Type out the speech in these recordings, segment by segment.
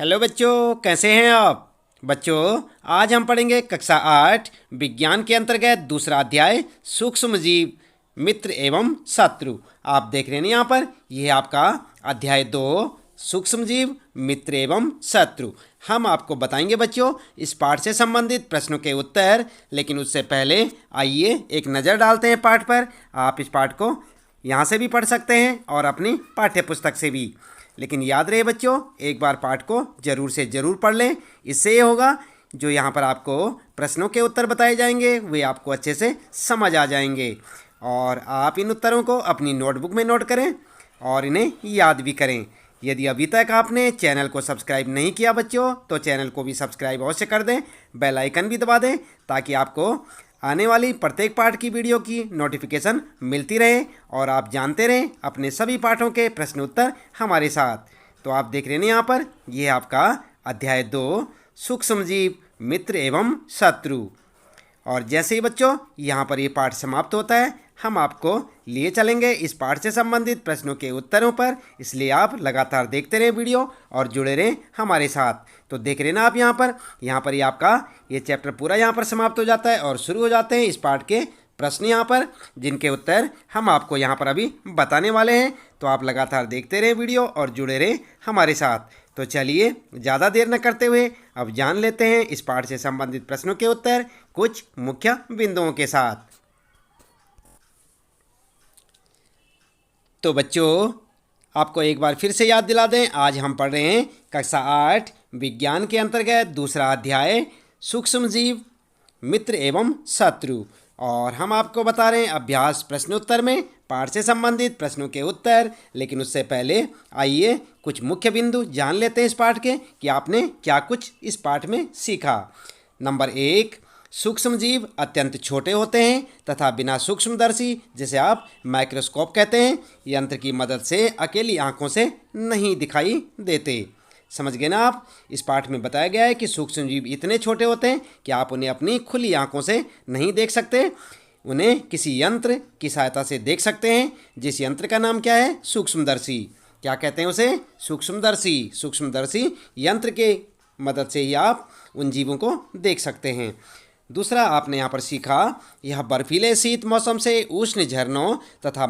Hello बच्चों, कैसे हैं आप? बच्चों, आज हम पढ़ेंगे कक्षा 8 विज्ञान के अंतर्गत दूसरा अध्याय सूक्ष्म जीव मित्र एवं शत्रु। आप देख रहे हैं यहाँ पर, यह आपका अध्याय 2 सूक्ष्म जीव मित्र एवं शत्रु। हम आपको बताएंगे बच्चों इस पाठ से संबंधित प्रश्नों के उत्तर, लेकिन उससे पहले आइए एक नज़र डालते हैं पाठ पर। आप इस पाठ को यहाँ से भी पढ़ सकते हैं और अपनी पाठ्य पुस्तक से भी, लेकिन याद रहे बच्चों, एक बार पाठ को ज़रूर से ज़रूर पढ़ लें। इससे ये होगा जो यहाँ पर आपको प्रश्नों के उत्तर बताए जाएंगे वे आपको अच्छे से समझ आ जाएंगे, और आप इन उत्तरों को अपनी नोटबुक में नोट करें और इन्हें याद भी करें। यदि अभी तक आपने चैनल को सब्सक्राइब नहीं किया बच्चों, तो चैनल को भी सब्सक्राइब अवश्य कर दें, बेल आइकन भी दबा दें, ताकि आपको आने वाली प्रत्येक पाठ की वीडियो की नोटिफिकेशन मिलती रहे और आप जानते रहें अपने सभी पाठों के प्रश्न उत्तर हमारे साथ। तो आप देख रहे हैं यहाँ पर, यह आपका अध्याय 2 सूक्ष्म जीव मित्र एवं शत्रु। और जैसे ही बच्चों यहाँ पर ये पाठ समाप्त होता है, हम आपको लिए चलेंगे इस पाठ से संबंधित प्रश्नों के उत्तरों पर, इसलिए आप लगातार देखते रहें वीडियो और जुड़े रहें हमारे साथ। तो देख रहे ना आप यहाँ पर ये आपका ये चैप्टर पूरा यहाँ पर समाप्त हो जाता है और शुरू हो जाते हैं इस पाठ के प्रश्न यहाँ पर, जिनके उत्तर हम आपको यहाँ पर अभी बताने वाले हैं। तो आप लगातार देखते रहें वीडियो और जुड़े रहें हमारे साथ। तो चलिए ज़्यादा देर न करते हुए अब जान लेते हैं इस पाठ से संबंधित प्रश्नों के उत्तर कुछ मुख्य बिंदुओं के साथ। तो बच्चों, आपको एक बार फिर से याद दिला दें, आज हम पढ़ रहे हैं कक्षा 8 विज्ञान के अंतर्गत दूसरा अध्याय सूक्ष्म जीव मित्र एवं शत्रु। और हम आपको बता रहे हैं अभ्यास प्रश्नोत्तर में पाठ से संबंधित प्रश्नों के उत्तर, लेकिन उससे पहले आइए कुछ मुख्य बिंदु जान लेते हैं इस पाठ के कि आपने क्या कुछ इस पाठ में सीखा। नंबर 1, सूक्ष्म जीव अत्यंत छोटे होते हैं तथा बिना सूक्ष्मदर्शी, जिसे आप माइक्रोस्कोप कहते हैं, यंत्र की मदद से अकेली आंखों से नहीं दिखाई देते। समझ गए ना आप? इस पाठ में बताया गया है कि सूक्ष्म जीव इतने छोटे होते हैं कि आप उन्हें अपनी खुली आंखों से नहीं देख सकते, उन्हें किसी यंत्र की सहायता से देख सकते हैं, जिस यंत्र का नाम क्या है? सूक्ष्मदर्शी। क्या कहते हैं उसे? सूक्ष्मदर्शी। सूक्ष्मदर्शी यंत्र के मदद से ही आप उन जीवों को देख सकते हैं। दूसरा आपने यहाँ पर सीखा, यह बर्फीले शीत मौसम से उष्ण झरनों तथा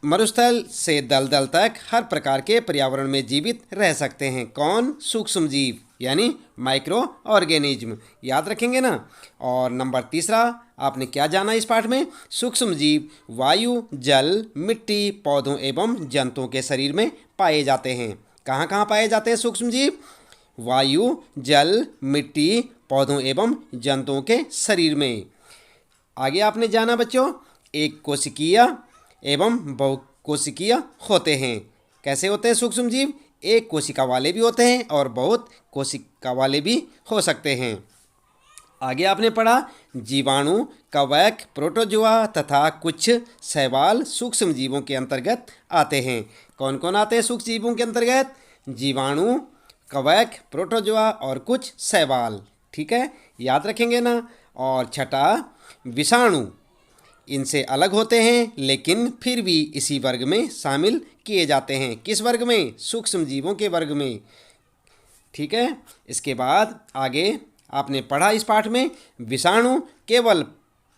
मरुस्थल से दलदल तक हर प्रकार के पर्यावरण में जीवित रह सकते हैं। कौन? सूक्ष्म जीव, यानी माइक्रो ऑर्गेनिज्म। याद रखेंगे ना? और नंबर 3 आपने क्या जाना इस पाठ में? सूक्ष्म जीव वायु, जल, मिट्टी, पौधों एवं जंतुओं के शरीर में पाए जाते हैं। कहाँ कहाँ पाए जाते हैं सूक्ष्म जीव? वायु, जल, मिट्टी, पौधों एवं जंतुओं के शरीर में। आगे आपने जाना बच्चों, एक कोशिकीय एवं बहुकोशिकीय होते हैं। कैसे होते हैं सूक्ष्म जीव? एक कोशिका वाले भी होते हैं और बहुत कोशिका वाले भी हो सकते हैं। आगे आपने पढ़ा, जीवाणु, कवक, प्रोटोजोआ तथा कुछ शैवाल सूक्ष्म जीवों के अंतर्गत आते हैं। कौन कौन आते हैं सूक्ष्म जीवों के अंतर्गत? जीवाणु, कवक, प्रोटोजोआ और कुछ शैवाल। ठीक है, याद रखेंगे ना? और छठा, विषाणु इनसे अलग होते हैं, लेकिन फिर भी इसी वर्ग में शामिल किए जाते हैं। किस वर्ग में? सूक्ष्म जीवों के वर्ग में। ठीक है, इसके बाद आगे आपने पढ़ा इस पाठ में, विषाणु केवल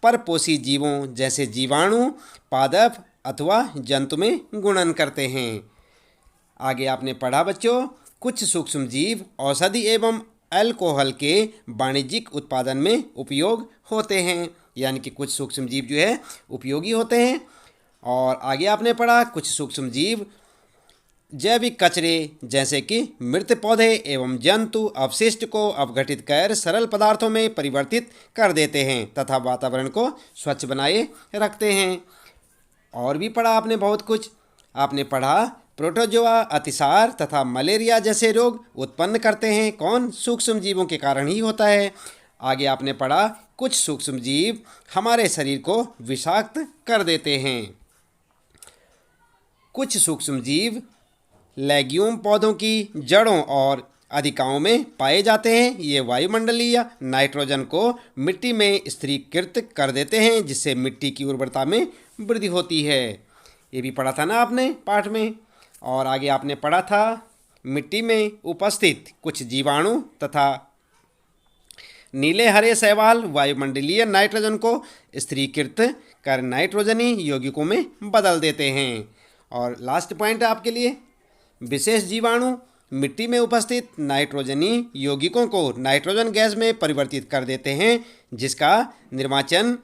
परपोषी जीवों जैसे जीवाणु, पादप अथवा जंतु में गुणन करते हैं। आगे आपने पढ़ा बच्चों, कुछ सूक्ष्म जीव औषधि एवं अल्कोहल के वाणिज्यिक उत्पादन में उपयोग होते हैं, यानी कि कुछ सूक्ष्म जीव जो है उपयोगी होते हैं। और आगे आपने पढ़ा, कुछ सूक्ष्म जीव जैविक कचरे जैसे कि मृत पौधे एवं जंतु अवशिष्ट को अपघटित कर सरल पदार्थों में परिवर्तित कर देते हैं तथा वातावरण को स्वच्छ बनाए रखते हैं। और भी पढ़ा आपने बहुत कुछ। आपने पढ़ा, प्रोटोजोआ अतिसार तथा मलेरिया जैसे रोग उत्पन्न करते हैं। कौन? सूक्ष्म जीवों के कारण ही होता है। आगे आपने पढ़ा, कुछ सूक्ष्म जीव हमारे शरीर को विषाक्त कर देते हैं। कुछ सूक्ष्म जीव लेग्यूम पौधों की जड़ों और अधिकाओं में पाए जाते हैं। ये वायुमंडलीय नाइट्रोजन को मिट्टी में स्थिरीकृत कर देते हैं, जिससे मिट्टी की उर्वरता में वृद्धि होती है। ये भी पढ़ा था ना आपने पाठ में। और आगे आपने पढ़ा था मिट्टी में उपस्थित कुछ जीवाणु तथा नीले हरे शैवाल वायुमंडलीय नाइट्रोजन को स्थिरीकृत कर नाइट्रोजनी यौगिकों में बदल देते हैं। और लास्ट पॉइंट है आपके लिए, विशेष जीवाणु मिट्टी में उपस्थित नाइट्रोजनी यौगिकों को नाइट्रोजन गैस में परिवर्तित कर देते हैं, जिसका निर्वाचन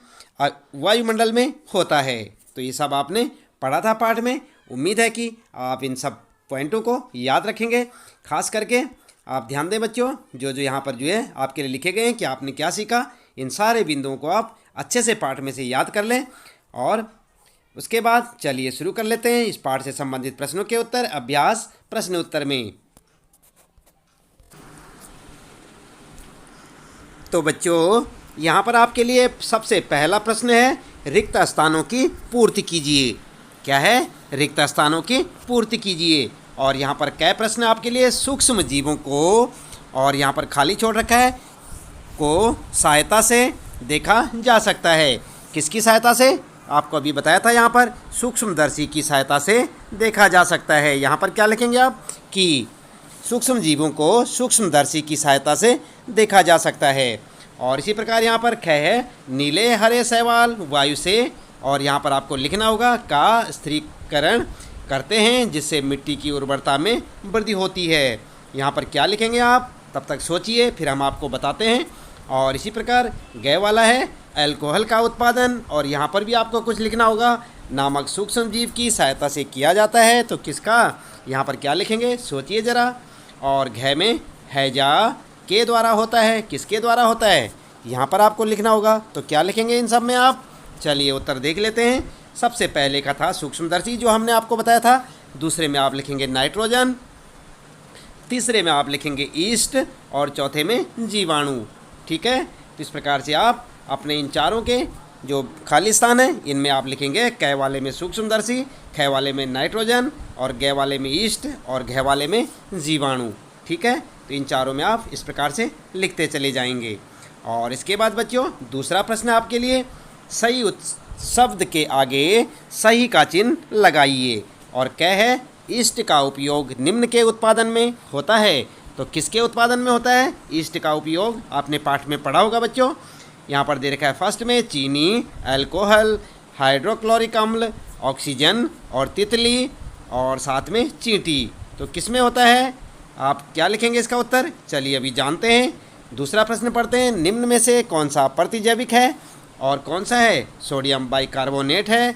वायुमंडल में होता है। तो ये सब आपने पढ़ा था पाठ में। उम्मीद है कि आप इन सब पॉइंटों को याद रखेंगे। खास करके आप ध्यान दें बच्चों, जो जो यहाँ पर जो है आपके लिए लिखे गए हैं कि आपने क्या सीखा, इन सारे बिंदुओं को आप अच्छे से पाठ में से याद कर लें। और उसके बाद चलिए शुरू कर लेते हैं इस पाठ से संबंधित प्रश्नों के उत्तर। अभ्यास प्रश्न उत्तर में। तो बच्चों यहाँ पर आपके लिए सबसे पहला प्रश्न है, रिक्त स्थानों की पूर्ति कीजिए। क्या है? रिक्त स्थानों की पूर्ति कीजिए। और यहाँ पर क्या प्रश्न आपके लिए, सूक्ष्म जीवों को, और यहाँ पर खाली छोड़ रखा है, को सहायता से देखा जा सकता है। किसकी सहायता से? आपको अभी बताया था यहाँ पर सूक्ष्मदर्शी की सहायता से देखा जा सकता है। यहाँ पर क्या लिखेंगे आप कि सूक्ष्म जीवों को सूक्ष्मदर्शी की सहायता से देखा जा सकता है। और इसी प्रकार यहाँ पर ख है, नीले हरे शैवाल वायु से, और यहाँ पर आपको लिखना होगा का स्थिरीकरण करते हैं, जिससे मिट्टी की उर्वरता में वृद्धि होती है। यहाँ पर क्या लिखेंगे आप, तब तक सोचिए, फिर हम आपको बताते हैं। और इसी प्रकार गै वाला है, अल्कोहल का उत्पादन, और यहाँ पर भी आपको कुछ लिखना होगा, नामक सूक्ष्म जीव की सहायता से किया जाता है। तो किसका, यहाँ पर क्या लिखेंगे, सोचिए ज़रा। और घै में हैजा के द्वारा होता है, किसके द्वारा होता है, यहाँ पर आपको लिखना होगा। तो क्या लिखेंगे इन सब में आप, चलिए उत्तर देख लेते हैं। सबसे पहले का था सूक्ष्मदर्शी, जो हमने आपको बताया था। दूसरे में आप लिखेंगे नाइट्रोजन, तीसरे में आप लिखेंगे ईस्ट, और चौथे में जीवाणु। ठीक है, तो इस प्रकार से आप अपने इन चारों के जो खाली स्थान है, इनमें आप लिखेंगे कै वाले में सूक्ष्मदर्शी, ख वाले में नाइट्रोजन, और गै वाले में ईस्ट, और घ वाले में जीवाणु। ठीक है, तो इन चारों में आप इस प्रकार से लिखते चले जाएंगे। और इसके बाद बच्चों दूसरा प्रश्न आपके लिए, सही शब्द के आगे सही का चिन्ह लगाइए। और क्या है, ईस्ट का उपयोग निम्न के उत्पादन में होता है। तो किसके उत्पादन में होता है ईस्ट का उपयोग, आपने पाठ में पढ़ा होगा बच्चों। यहाँ पर दे रखा है फर्स्ट में चीनी, अल्कोहल, हाइड्रोक्लोरिक अम्ल, ऑक्सीजन और तितली, और साथ में चींटी। तो किस में होता है, आप क्या लिखेंगे इसका उत्तर, चलिए अभी जानते हैं। दूसरा प्रश्न पढ़ते हैं, निम्न में से कौन सा प्रतिजैविक है और कौन सा है सोडियम बाइकार्बोनेट है,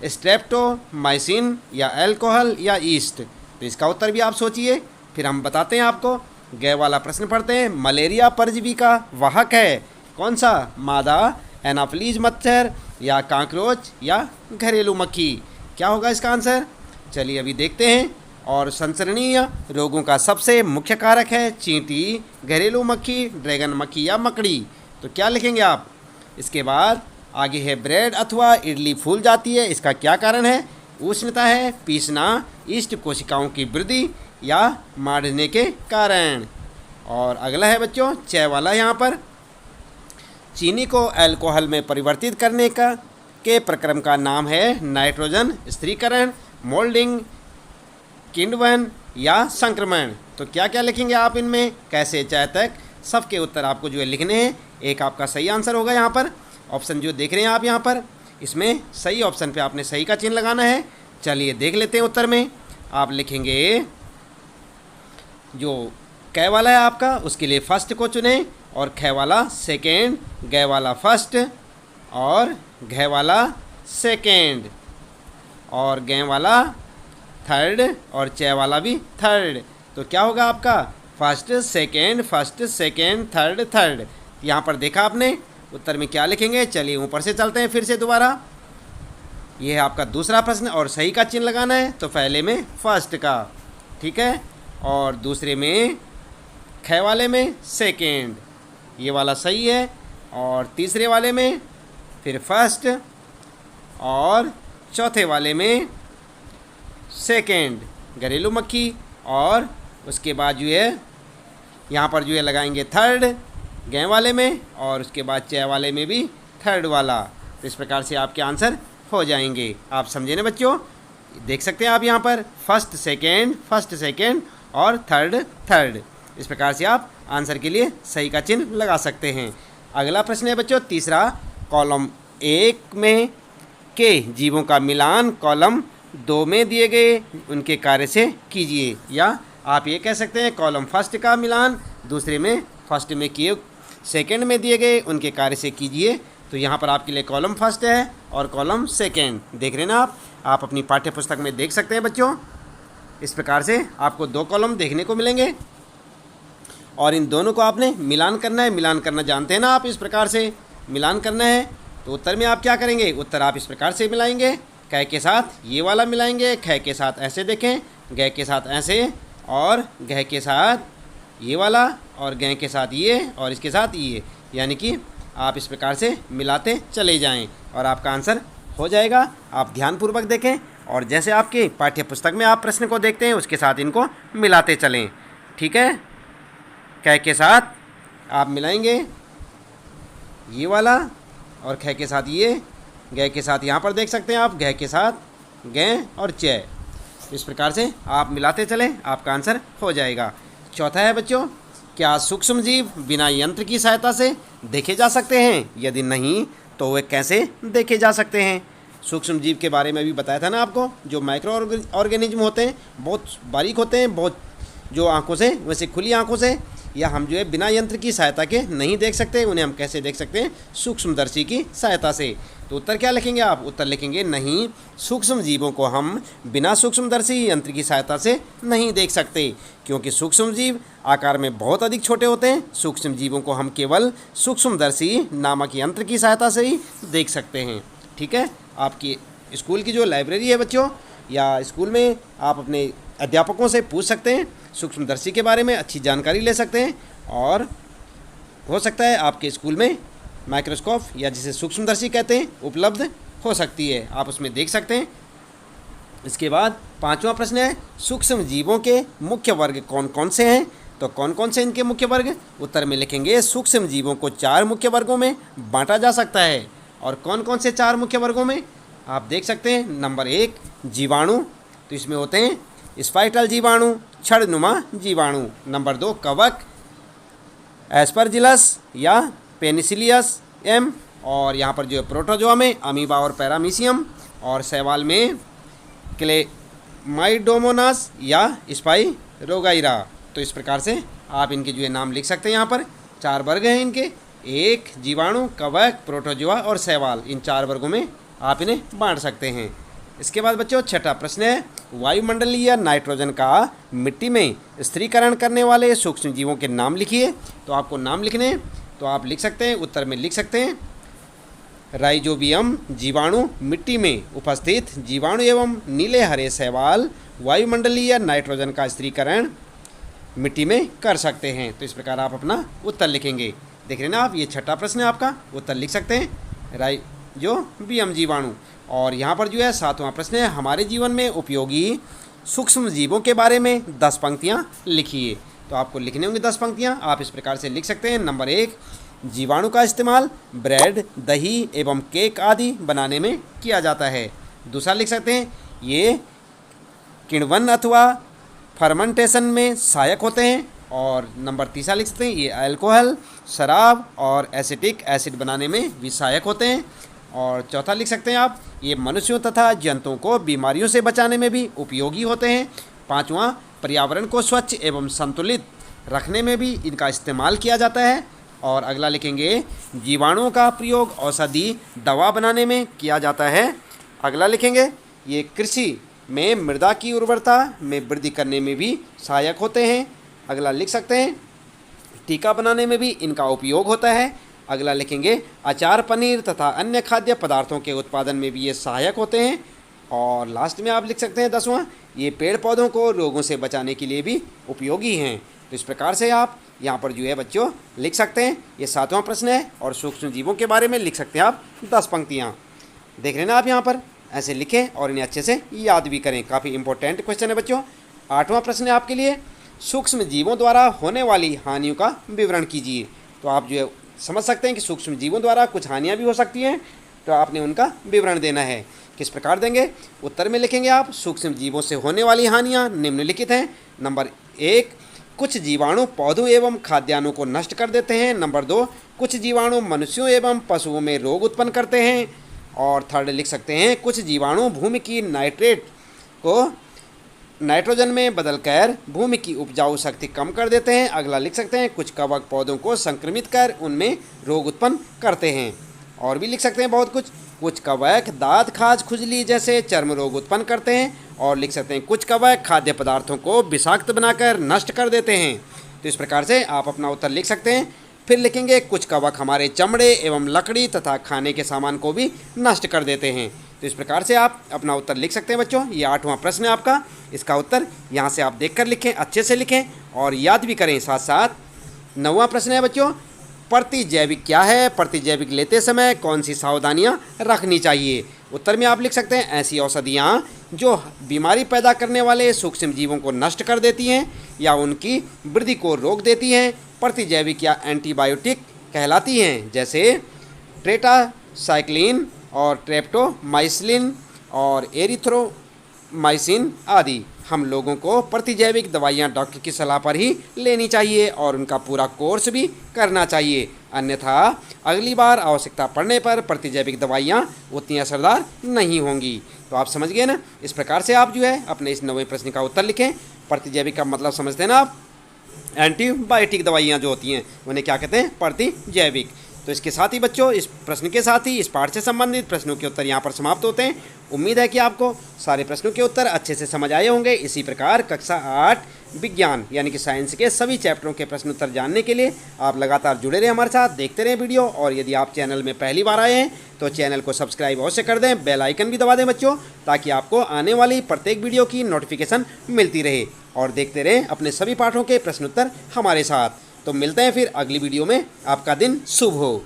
स्ट्रेप्टोमाइसिन या अल्कोहल या ईस्ट। तो इसका उत्तर भी आप सोचिए, फिर हम बताते हैं आपको। गै वाला प्रश्न पढ़ते हैं, मलेरिया परजीवी का वाहक है कौन सा, मादा एनाफ्लीज मच्छर या कांकरोच या घरेलू मक्खी। क्या होगा इसका आंसर, चलिए अभी देखते हैं। और संसरणीय रोगों का सबसे मुख्य कारक है चींटी, घरेलू मक्खी, ड्रैगन मक्खी या मकड़ी। तो क्या लिखेंगे आप। इसके बाद आगे है ब्रेड अथवा इडली फूल जाती है, इसका क्या कारण है, उष्णता है, पीसना, ईस्ट कोशिकाओं की वृद्धि या मारने के कारण। और अगला है बच्चों च वाला, यहाँ पर चीनी को अल्कोहल में परिवर्तित करने का के प्रक्रम का नाम है नाइट्रोजन स्थिरीकरण, मोल्डिंग, किण्वन या संक्रमण। तो क्या क्या लिखेंगे आप इनमें, कैसे चाय तक, सबके उत्तर आपको जो है लिखने हैं। एक आपका सही आंसर होगा यहाँ पर, ऑप्शन जो देख रहे हैं आप यहाँ पर, इसमें सही ऑप्शन पे आपने सही का चिन्ह लगाना है। चलिए देख लेते हैं उत्तर में। आप लिखेंगे जो कै वाला है आपका, उसके लिए फर्स्ट को चुनें, और ख वाला सेकेंड, गै वाला फर्स्ट, और घ वाला सेकेंड, और गै वाला थर्ड, और च वाला भी थर्ड। तो क्या होगा आपका फर्स्ट सेकेंड थर्ड थर्ड। यहाँ पर देखा आपने, उत्तर में क्या लिखेंगे, चलिए ऊपर से चलते हैं फिर से दोबारा। ये है आपका दूसरा प्रश्न, और सही का चिन्ह लगाना है। तो पहले में फर्स्ट का, ठीक है, और दूसरे में ख वाले में सेकेंड, ये वाला सही है, और तीसरे वाले में फिर फर्स्ट, और चौथे वाले में सेकेंड घरेलू मक्खी, और उसके बाद जो है यहाँ पर जो है लगाएंगे थर्ड गै वाले में, और उसके बाद च वाले में भी थर्ड वाला। तो इस प्रकार से आपके आंसर हो जाएंगे। आप समझे ना बच्चों। देख सकते हैं आप यहाँ पर फर्स्ट सेकेंड और थर्ड। इस प्रकार से आप आंसर के लिए सही का चिन्ह लगा सकते हैं। अगला प्रश्न है बच्चों तीसरा, कॉलम 1 में के जीवों का मिलान कॉलम 2 में दिए गए उनके कार्य से कीजिए। या आप ये कह सकते हैं कॉलम फर्स्ट का मिलान दूसरे में फर्स्ट में किए सेकंड में दिए गए उनके कार्य से कीजिए। तो यहाँ पर आपके लिए कॉलम फर्स्ट है और कॉलम सेकंड देख रहे हैं ना आप अपनी पाठ्य पुस्तक में देख सकते हैं बच्चों। इस प्रकार से आपको 2 कॉलम देखने को मिलेंगे और इन दोनों को आपने मिलान करना है। मिलान करना जानते हैं ना आप, इस प्रकार से मिलान करना है। तो उत्तर में आप क्या करेंगे, उत्तर आप इस प्रकार से मिलाएंगे, कै के साथ ये वाला मिलाएंगे, ख के साथ ऐसे देखें, गै के साथ ऐसे और घ के साथ ये वाला और गै के साथ ये और इसके साथ ये, यानी कि आप इस प्रकार से मिलाते चले जाएं और आपका आंसर हो जाएगा। आप ध्यानपूर्वक देखें और जैसे आपके पाठ्य पुस्तक में आप प्रश्न को देखते हैं उसके साथ इनको मिलाते चलें। ठीक है, कै के साथ आप मिलाएंगे ये वाला और ख के साथ ये, गै के साथ यहाँ पर देख सकते हैं आप, घ के साथ गै और च। इस प्रकार से आप मिलाते चलें, आपका आंसर हो जाएगा। चौथा है बच्चों, क्या सूक्ष्म जीव बिना यंत्र की सहायता से देखे जा सकते हैं? यदि नहीं तो वे कैसे देखे जा सकते हैं? सूक्ष्म जीव के बारे में भी बताया था ना आपको। जो माइक्रो ऑर्गेनिज्म होते हैं बहुत बारीक होते हैं, बहुत जो आंखों से वैसे खुली आंखों से या हम जो है बिना यंत्र की सहायता के नहीं देख सकते, उन्हें हम कैसे देख सकते हैं? सूक्ष्मदर्शी की सहायता से। तो उत्तर क्या लिखेंगे आप? उत्तर लिखेंगे नहीं, सूक्ष्म जीवों को हम बिना सूक्ष्मदर्शी यंत्र की सहायता से नहीं देख सकते, क्योंकि सूक्ष्म जीव आकार में बहुत अधिक छोटे होते हैं। सूक्ष्म जीवों को हम केवल सूक्ष्मदर्शी नामक यंत्र की सहायता से ही देख सकते हैं। ठीक है, आपकी स्कूल की जो लाइब्रेरी है बच्चों या स्कूल में आप अपने अध्यापकों से पूछ सकते हैं, सूक्ष्मदर्शी के बारे में अच्छी जानकारी ले सकते हैं और हो सकता है आपके स्कूल में माइक्रोस्कोप या जिसे सूक्ष्मदर्शी कहते हैं उपलब्ध हो सकती है, आप उसमें देख सकते हैं। इसके बाद 5वां प्रश्न है, सूक्ष्म जीवों के मुख्य वर्ग कौन कौन से हैं? तो कौन कौन से इनके मुख्य वर्ग? उत्तर में लिखेंगे सूक्ष्म जीवों को 4 मुख्य वर्गों में बांटा जा सकता है। और कौन कौन से 4 मुख्य वर्गों में आप देख सकते हैं। नंबर 1 जीवाणु, तो इसमें होते हैं स्पाइटल जीवाणु, छड़नुमा जीवाणु। नंबर 2 कवक, एस्परजिलस या पेनिसिलियस एम, और यहाँ पर जो है प्रोटोजोआ में अमीबा और पैरामीशियम, और शैवाल में क्लेमाइडोमोनास या स्पाइरोगाइरा। तो इस प्रकार से आप इनके जो है नाम लिख सकते हैं। यहाँ पर 4 वर्ग हैं इनके, 1 जीवाणु, कवक, प्रोटोजोआ और शैवाल। इन 4 वर्गों में आप इन्हें बांट सकते हैं। इसके बाद बच्चों 6ठा प्रश्न है, वायुमंडलीय नाइट्रोजन का मिट्टी में स्थिरीकरण करने वाले सूक्ष्म जीवों के नाम लिखिए। तो आपको नाम लिखने, तो आप लिख सकते हैं, उत्तर में लिख सकते हैं राइजोबियम जीवाणु, मिट्टी में उपस्थित जीवाणु एवं नीले हरे शैवाल वायुमंडलीय नाइट्रोजन का स्थिरीकरण मिट्टी में कर सकते हैं। तो इस प्रकार आप अपना उत्तर लिखेंगे। देख रहे हैं ना आप, ये 6ठा प्रश्न है आपका, उत्तर लिख सकते हैं राइजोबियम जीवाणु। और यहाँ पर जो है 7वां प्रश्न है, हमारे जीवन में उपयोगी सूक्ष्म जीवों के बारे में 10 पंक्तियाँ लिखिए। तो आपको लिखने होंगी 10 पंक्तियाँ, आप इस प्रकार से लिख सकते हैं। नंबर 1 जीवाणु का इस्तेमाल ब्रेड, दही एवं केक आदि बनाने में किया जाता है। दूसरा लिख सकते हैं ये किण्वन अथवा फर्मेंटेशन में सहायक होते हैं। और नंबर 3 लिख सकते हैं ये अल्कोहल, शराब और एसिटिक एसिड बनाने में भी सहायक होते हैं। और चौथा लिख सकते हैं आप ये मनुष्यों तथा जंतुओं को बीमारियों से बचाने में भी उपयोगी होते हैं। 5वां पर्यावरण को स्वच्छ एवं संतुलित रखने में भी इनका इस्तेमाल किया जाता है। और अगला लिखेंगे जीवाणुओं का प्रयोग औषधि दवा बनाने में किया जाता है। अगला लिखेंगे ये कृषि में मृदा की उर्वरता में वृद्धि करने में भी सहायक होते हैं। अगला लिख सकते हैं टीका बनाने में भी इनका उपयोग होता है। अगला लिखेंगे अचार, पनीर तथा अन्य खाद्य पदार्थों के उत्पादन में भी ये सहायक होते हैं। और लास्ट में आप लिख सकते हैं 10वां ये पेड़ पौधों को रोगों से बचाने के लिए भी उपयोगी हैं। तो इस प्रकार से आप यहाँ पर जो है बच्चों लिख सकते हैं। ये 7वां प्रश्न है और सूक्ष्म जीवों के बारे में लिख सकते हैं आप 10 पंक्तियाँ। देख रहे हैं ना आप, यहाँ पर ऐसे लिखें और इन्हें अच्छे से याद भी करें। काफ़ी इंपॉर्टेंट क्वेश्चन है बच्चों। 8वां प्रश्न है आपके लिए, सूक्ष्म जीवों द्वारा होने वाली हानियों का विवरण कीजिए। तो आप जो है समझ सकते हैं कि सूक्ष्म जीवों द्वारा कुछ हानियाँ भी हो सकती हैं, तो आपने उनका विवरण देना है। किस प्रकार देंगे? उत्तर में लिखेंगे आप, सूक्ष्म जीवों से होने वाली हानियाँ निम्नलिखित हैं। नंबर 1, कुछ जीवाणु पौधों एवं खाद्यान्नों को नष्ट कर देते हैं। नंबर 2, कुछ जीवाणु मनुष्यों एवं पशुओं में रोग उत्पन्न करते हैं। और थर्ड लिख सकते हैं, कुछ जीवाणु भूमि की नाइट्रेट को नाइट्रोजन में बदलकर भूमि की उपजाऊ शक्ति कम कर देते हैं। अगला लिख सकते हैं, कुछ कवक पौधों को संक्रमित कर उनमें रोग उत्पन्न करते हैं। और भी लिख सकते हैं बहुत कुछ कवक दांत, खाज, खुजली जैसे चर्म रोग उत्पन्न करते हैं। और लिख सकते हैं, कुछ कवक खाद्य पदार्थों को विषाक्त बनाकर नष्ट कर देते हैं। तो इस प्रकार से आप अपना उत्तर लिख सकते हैं। फिर लिखेंगे, कुछ कवक हमारे चमड़े एवं लकड़ी तथा खाने के सामान को भी नष्ट कर देते हैं। तो इस प्रकार से आप अपना उत्तर लिख सकते हैं बच्चों। ये 8वां प्रश्न है आपका। इसका उत्तर यहाँ से आप देखकर लिखें, अच्छे से लिखें और याद भी करें साथ साथ। 9वां प्रश्न है बच्चों, प्रतिजैविक क्या है? प्रतिजैविक लेते समय कौन सी सावधानियाँ रखनी चाहिए? उत्तर में आप लिख सकते हैं, ऐसी औषधियाँ जो बीमारी पैदा करने वाले सूक्ष्म जीवों को नष्ट कर देती हैं या उनकी वृद्धि को रोक देती हैं, प्रतिजैविक या एंटीबायोटिक कहलाती हैं, जैसे टेट्रासाइक्लिन और ट्रेप्टोमाइसिन और एरिथ्रोमाइसिन आदि। हम लोगों को प्रतिजैविक दवाइयाँ डॉक्टर की सलाह पर ही लेनी चाहिए और उनका पूरा कोर्स भी करना चाहिए, अन्यथा अगली बार आवश्यकता पड़ने पर प्रतिजैविक दवाइयाँ उतनी असरदार नहीं होंगी। तो आप समझ गए ना? इस प्रकार से आप जो है अपने इस 9वें प्रश्न का उत्तर लिखें। प्रतिजैविक का मतलब समझते हैं ना आप? एंटीबायोटिक दवाइयाँ जो होती हैं उन्हें क्या कहते हैं? प्रतिजैविक। तो इसके साथ ही बच्चों, इस प्रश्न के साथ ही इस पाठ से संबंधित प्रश्नों के उत्तर यहाँ पर समाप्त होते हैं। उम्मीद है कि आपको सारे प्रश्नों के उत्तर अच्छे से समझ आए होंगे। इसी प्रकार कक्षा 8 विज्ञान यानी कि साइंस के सभी चैप्टरों के प्रश्न उत्तर जानने के लिए आप लगातार जुड़े रहें हमारे साथ, देखते रहें वीडियो। और यदि आप चैनल में पहली बार आए हैं तो चैनल को सब्सक्राइब अवश्य कर दें, बेल आइकन भी दबा दें बच्चों, ताकि आपको आने वाली प्रत्येक वीडियो की नोटिफिकेशन मिलती रहे। और देखते रहें अपने सभी पाठों के प्रश्न उत्तर हमारे साथ। तो मिलते हैं फिर अगली वीडियो में। आपका दिन शुभ हो।